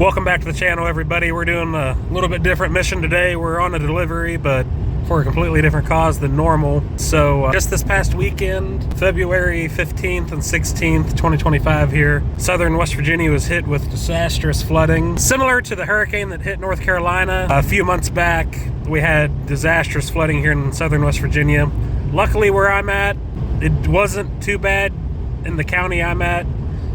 Welcome back to the channel, everybody. We're doing a little bit different mission today. We're on a delivery, but for a completely different cause than normal. So just this past weekend, February 15th and 16th, 2025 here, southern West Virginia was hit with disastrous flooding. Similar to the hurricane that hit North Carolina a few months back, we had disastrous flooding here in southern West Virginia. Luckily where I'm at, it wasn't too bad in the county I'm at,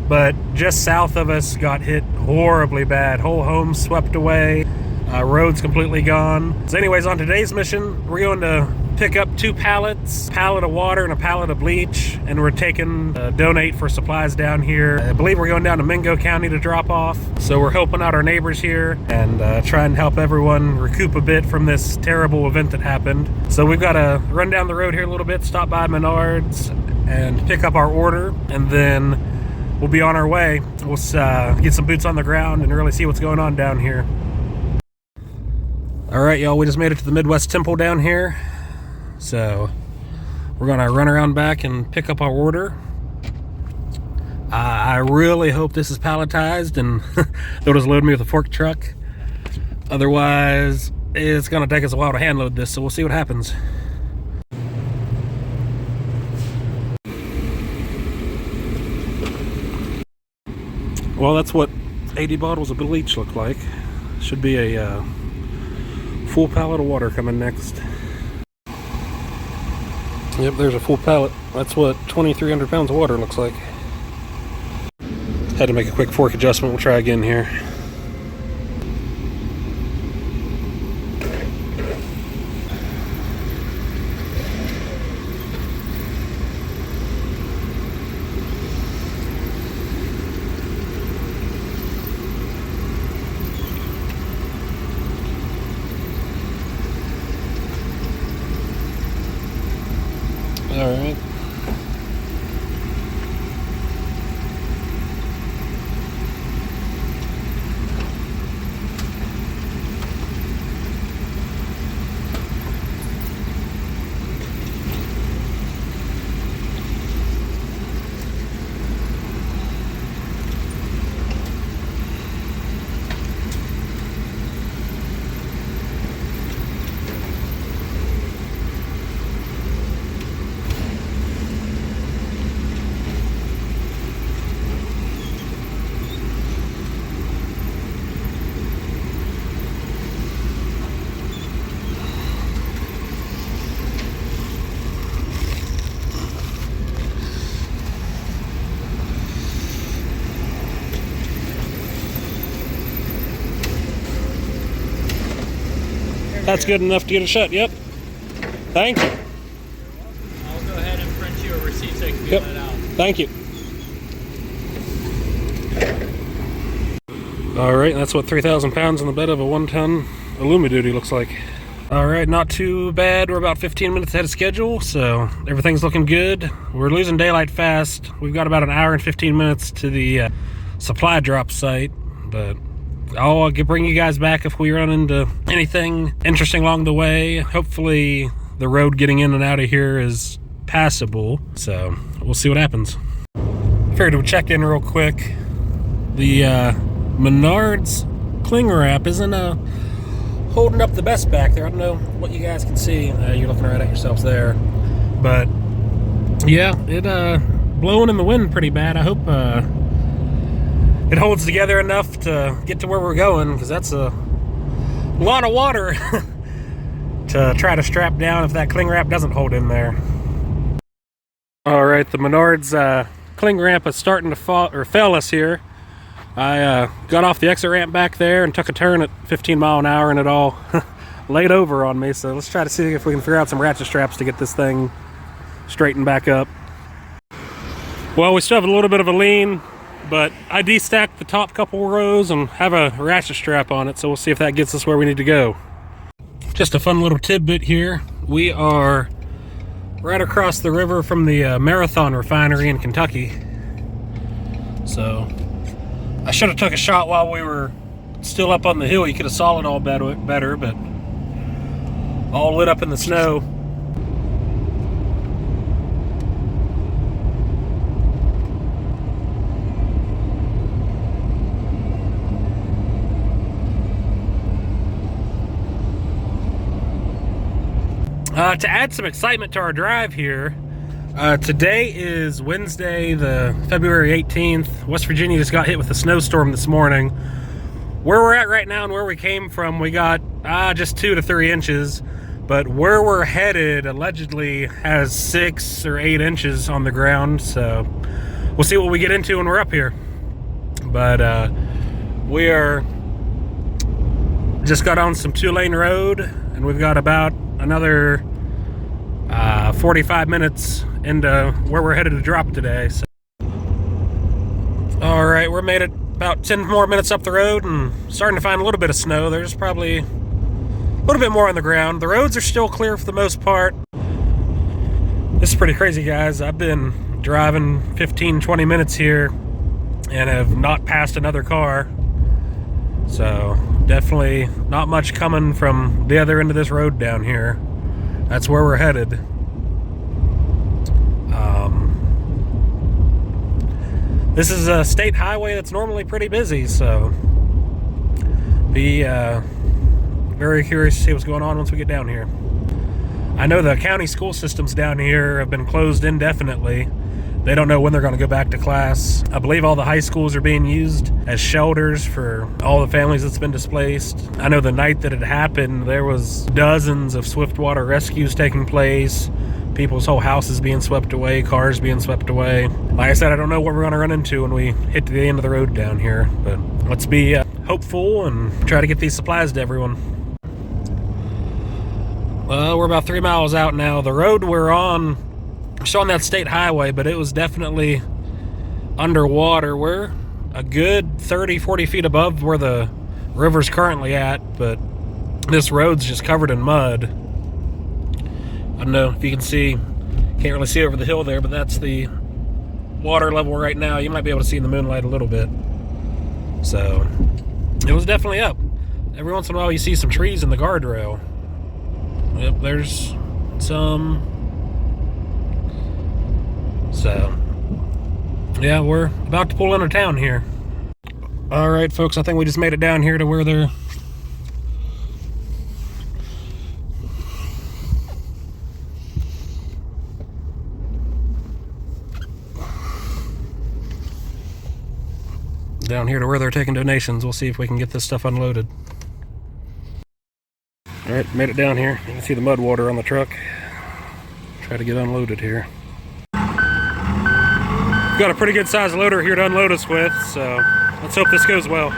but just south of us got hit horribly bad. Whole homes swept away, roads completely gone. So anyways, on today's mission, we're going to pick up 2 pallets, a pallet of water and a pallet of bleach, and we're taking donate for supplies down here. I believe we're going down to Mingo County to drop off. So we're helping out our neighbors here and try and help everyone recoup a bit from this terrible event that happened. So we've got to run down the road here a little bit, stop by Menards and pick up our order, and then we'll be on our way. We'll get some boots on the ground and really see what's going on down here. All right, y'all, we just made it to the Midwest Temple down here. So we're gonna run around back and pick up our order. I really hope this is palletized and they'll just load me with a fork truck. Otherwise, it's gonna take us a while to hand load this, so we'll see what happens. Well, that's what 80 bottles of bleach look like. Should be a full pallet of water coming next. Yep, there's a full pallet. That's what 2,300 pounds of water looks like. Had to make a quick fork adjustment. We'll try again here. All right. That's good enough to get it shut, yep. Thank you. I'll go ahead and print you a receipt so you can fill it out. Thank you. Alright, that's what 3,000 pounds in the bed of a 1-ton Superduty looks like. Alright, not too bad. We're about 15 minutes ahead of schedule, so everything's looking good. We're losing daylight fast. We've got about an hour and 15 minutes to the supply drop site, but I'll bring you guys back if we run into anything interesting along the way. Hopefully the road getting in and out of here is passable, so we'll see what happens. Figured we'd check in real quick. The Menards cling wrap isn't holding up the best back there. I don't know what you guys can see. You're looking right at yourselves there, but yeah, it blowing in the wind pretty bad. I hope it holds together enough to get to where we're going, because that's a lot of water to try to strap down if that cling wrap doesn't hold in there. All right, the Menards cling ramp is starting to fail us here. I got off the exit ramp back there and took a turn at 15 miles an hour and it all laid over on me. So let's try to see if we can figure out some ratchet straps to get this thing straightened back up. Well, we still have a little bit of a lean, but I destacked the top couple rows and have a ratchet strap on it, so we'll see if that gets us where we need to go. Just a fun little tidbit here. We are right across the river from the Marathon refinery in Kentucky. So I should have took a shot while we were still up on the hill. You could have saw it all better, but all lit up in the snow. To add some excitement to our drive here, today is Wednesday, the February 18th. West Virginia just got hit with a snowstorm this morning. Where we're at right now and where we came from, we got just 2 to 3 inches. But where we're headed allegedly has 6 or 8 inches on the ground. So we'll see what we get into when we're up here. But we are just got on some 2-lane road, and we've got about another 45 minutes into where we're headed to drop today. So. All right, we're made it about 10 more minutes up the road and starting to find a little bit of snow. There's probably a little bit more on the ground. The roads are still clear for the most part. This is pretty crazy, guys. I've been driving 15-20 minutes here and have not passed another car. So definitely not much coming from the other end of this road down here. That's where we're headed. This is a state highway that's normally pretty busy, so be very curious to see what's going on once we get down here. I know the county school systems down here have been closed indefinitely. They don't know when they're going to go back to class. I believe all the high schools are being used as shelters for all the families that's been displaced. I know the night that it happened, there was dozens of swiftwater rescues taking place. People's whole houses being swept away, cars being swept away. Like I said, I don't know what we're going to run into when we hit to the end of the road down here. But let's be hopeful and try to get these supplies to everyone. We're about 3 miles out now. The road we're on, still on that state highway, but it was definitely underwater. We're a good 30-40 feet above where the river's currently at, but this road's just covered in mud. I don't know if you can see, can't really see over the hill there, but that's the water level right now. You might be able to see in the moonlight a little bit. So it was definitely up. Every once in a while you see some trees in the guardrail. Yep, there's some. So yeah, we're about to pull into town here. All right, folks, I think we just made it down here to where they're taking donations. We'll see if we can get this stuff unloaded. All right, made it down here. You can see the mud water on the truck. Try to get unloaded here. We've got a pretty good sized loader here to unload us with, so let's hope this goes well.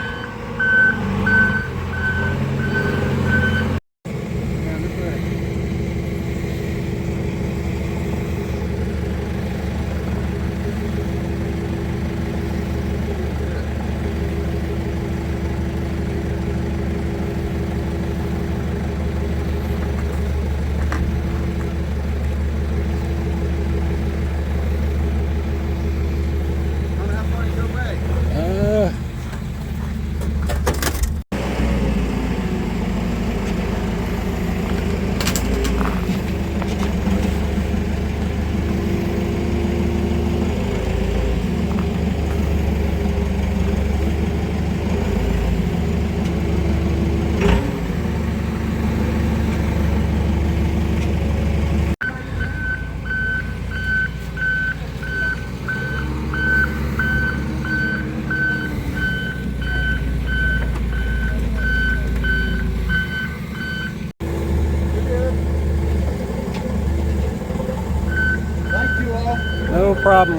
No problem.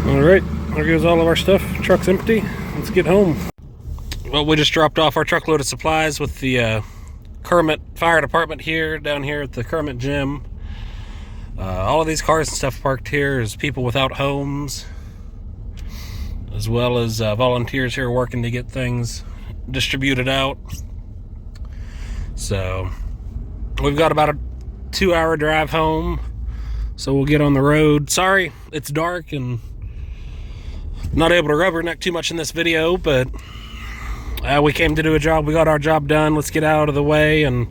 All right, there goes all of our stuff. Truck's empty. Let's get home. Well, we just dropped off our truckload of supplies with the Kermit Fire Department here, down here at the Kermit gym. All of these cars and stuff parked here is people without homes, as well as volunteers here working to get things distributed out. So we've got about a 2-hour drive home. So we'll get on the road. Sorry, it's dark and not able to rubberneck too much in this video, but we came to do a job. We got our job done. Let's get out of the way and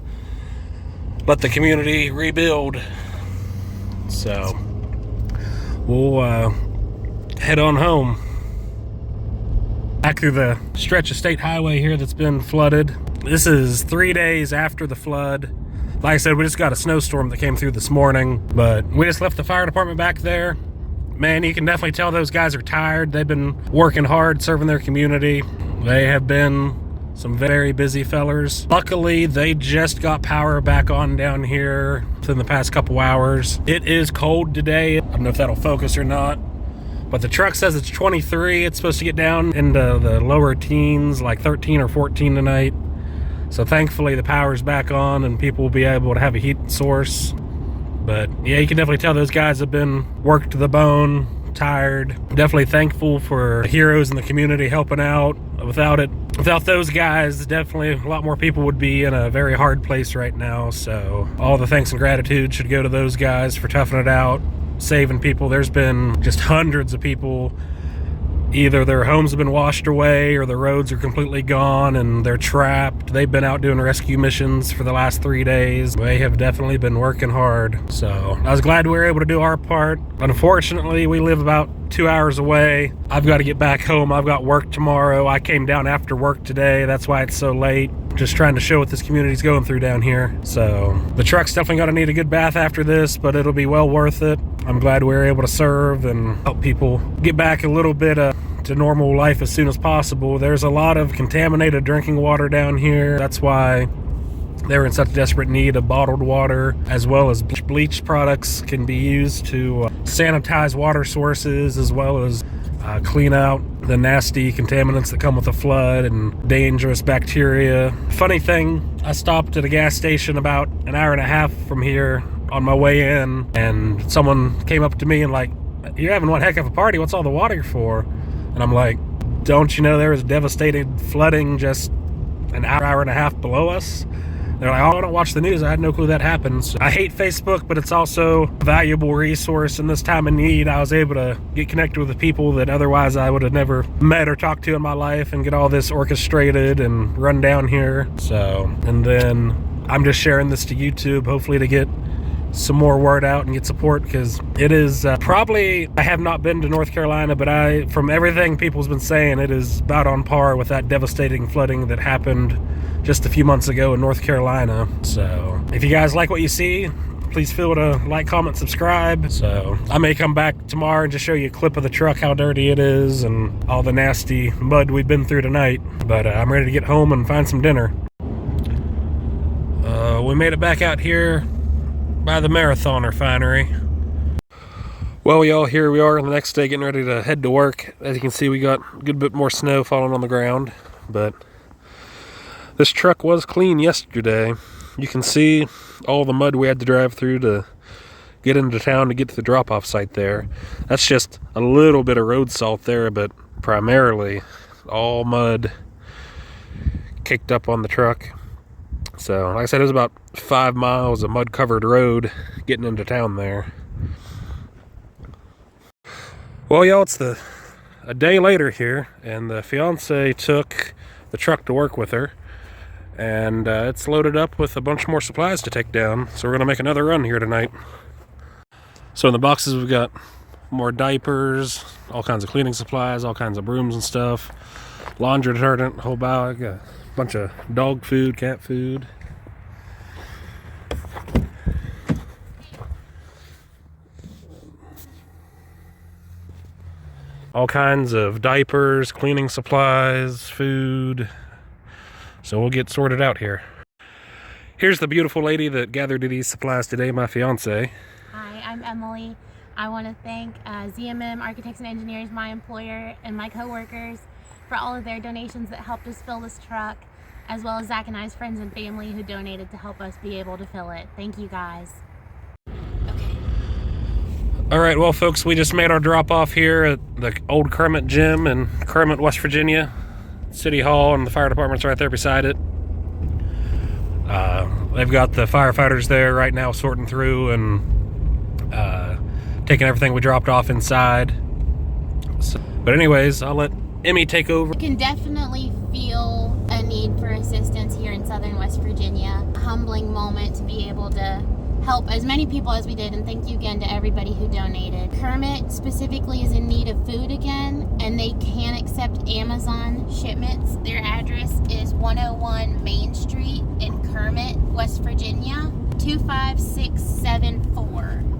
let the community rebuild. So we'll head on home. Back through the stretch of state highway here that's been flooded. This is 3 days after the flood. Like I said, we just got a snowstorm that came through this morning, but we just left the fire department back there. Man, you can definitely tell those guys are tired. They've been working hard, serving their community. They have been some very busy fellers. Luckily, they just got power back on down here within the past couple hours. It is cold today. I don't know if that'll focus or not, but the truck says it's 23. It's supposed to get down into the lower teens, like 13 or 14 tonight. So thankfully the power's back on and people will be able to have a heat source. But yeah, you can definitely tell those guys have been worked to the bone, tired. Definitely thankful for the heroes in the community helping out. Without those guys, definitely a lot more people would be in a very hard place right now. So all the thanks and gratitude should go to those guys for toughing it out, saving people. There's been just hundreds of people. Either their homes have been washed away or the roads are completely gone and they're trapped. They've been out doing rescue missions for the last 3 days. They have definitely been working hard. So I was glad we were able to do our part. Unfortunately, we live about 2 hours away. I've got to get back home. I've got work tomorrow. I came down after work today. That's why it's so late. Just trying to show what this community's going through down here. So the truck's definitely going to need a good bath after this, but it'll be well worth it. I'm glad we were able to serve and help people get back a little bit to normal life as soon as possible. There's a lot of contaminated drinking water down here. That's why they were in such desperate need of bottled water, as well as bleach products can be used to sanitize water sources, as well as clean out the nasty contaminants that come with a flood and dangerous bacteria. Funny thing, I stopped at a gas station about an hour and a half from here on my way in, and someone came up to me and like, "You're having one heck of a party. What's all the water for?" And I'm like, "Don't you know there was devastating flooding just an hour and a half below us?" They're like, "Oh, I don't watch the news. I had no clue that happens." I hate Facebook, but it's also a valuable resource. In this time of need, I was able to get connected with the people that otherwise I would have never met or talked to in my life and get all this orchestrated and run down here. So, and then I'm just sharing this to YouTube, hopefully to get some more word out and get support, because it is probably, I have not been to North Carolina, but from everything people's been saying, it is about on par with that devastating flooding that happened just a few months ago in North Carolina. So if you guys like what you see, please feel to like, comment, subscribe. So I may come back tomorrow and just show you a clip of the truck, how dirty it is and all the nasty mud we've been through tonight. But I'm ready to get home and find some dinner. We made it back out here by the Marathon Refinery. Well, y'all, here we are the next day getting ready to head to work. As you can see, we got a good bit more snow falling on the ground, but this truck was clean yesterday. You can see all the mud we had to drive through to get into town to get to the drop-off site there. That's just a little bit of road salt there, but primarily all mud caked up on the truck. So, like I said, it was about 5 miles of mud-covered road getting into town there. Well, y'all, it's a day later here, and the fiance took the truck to work with her, and it's loaded up with a bunch more supplies to take down, so we're going to make another run here tonight. So in the boxes, we've got more diapers, all kinds of cleaning supplies, all kinds of brooms and stuff, laundry detergent, a whole bag, a bunch of dog food, cat food. All kinds of diapers, cleaning supplies, food. So we'll get sorted out here. Here's the beautiful lady that gathered these supplies today, my fiance. Hi, I'm Emily. I want to thank ZMM Architects and Engineers, my employer, and my co-workers for all of their donations that helped us fill this truck, as well as Zach and I's friends and family who donated to help us be able to fill it. Thank you, guys. All right, well, folks, we just made our drop off here at the old Kermit gym in Kermit, West Virginia. City Hall, and the fire department's right there beside it. They've got the firefighters there right now sorting through and taking everything we dropped off inside. So, but anyways, I'll let Emmy take over. I can definitely feel a need for assistance here in southern West Virginia. A humbling moment to be able to help as many people as we did, and thank you again to everybody who donated. Kermit specifically is in need of food again, and they can accept Amazon shipments. Their address is 101 Main Street in Kermit, West Virginia, 25674.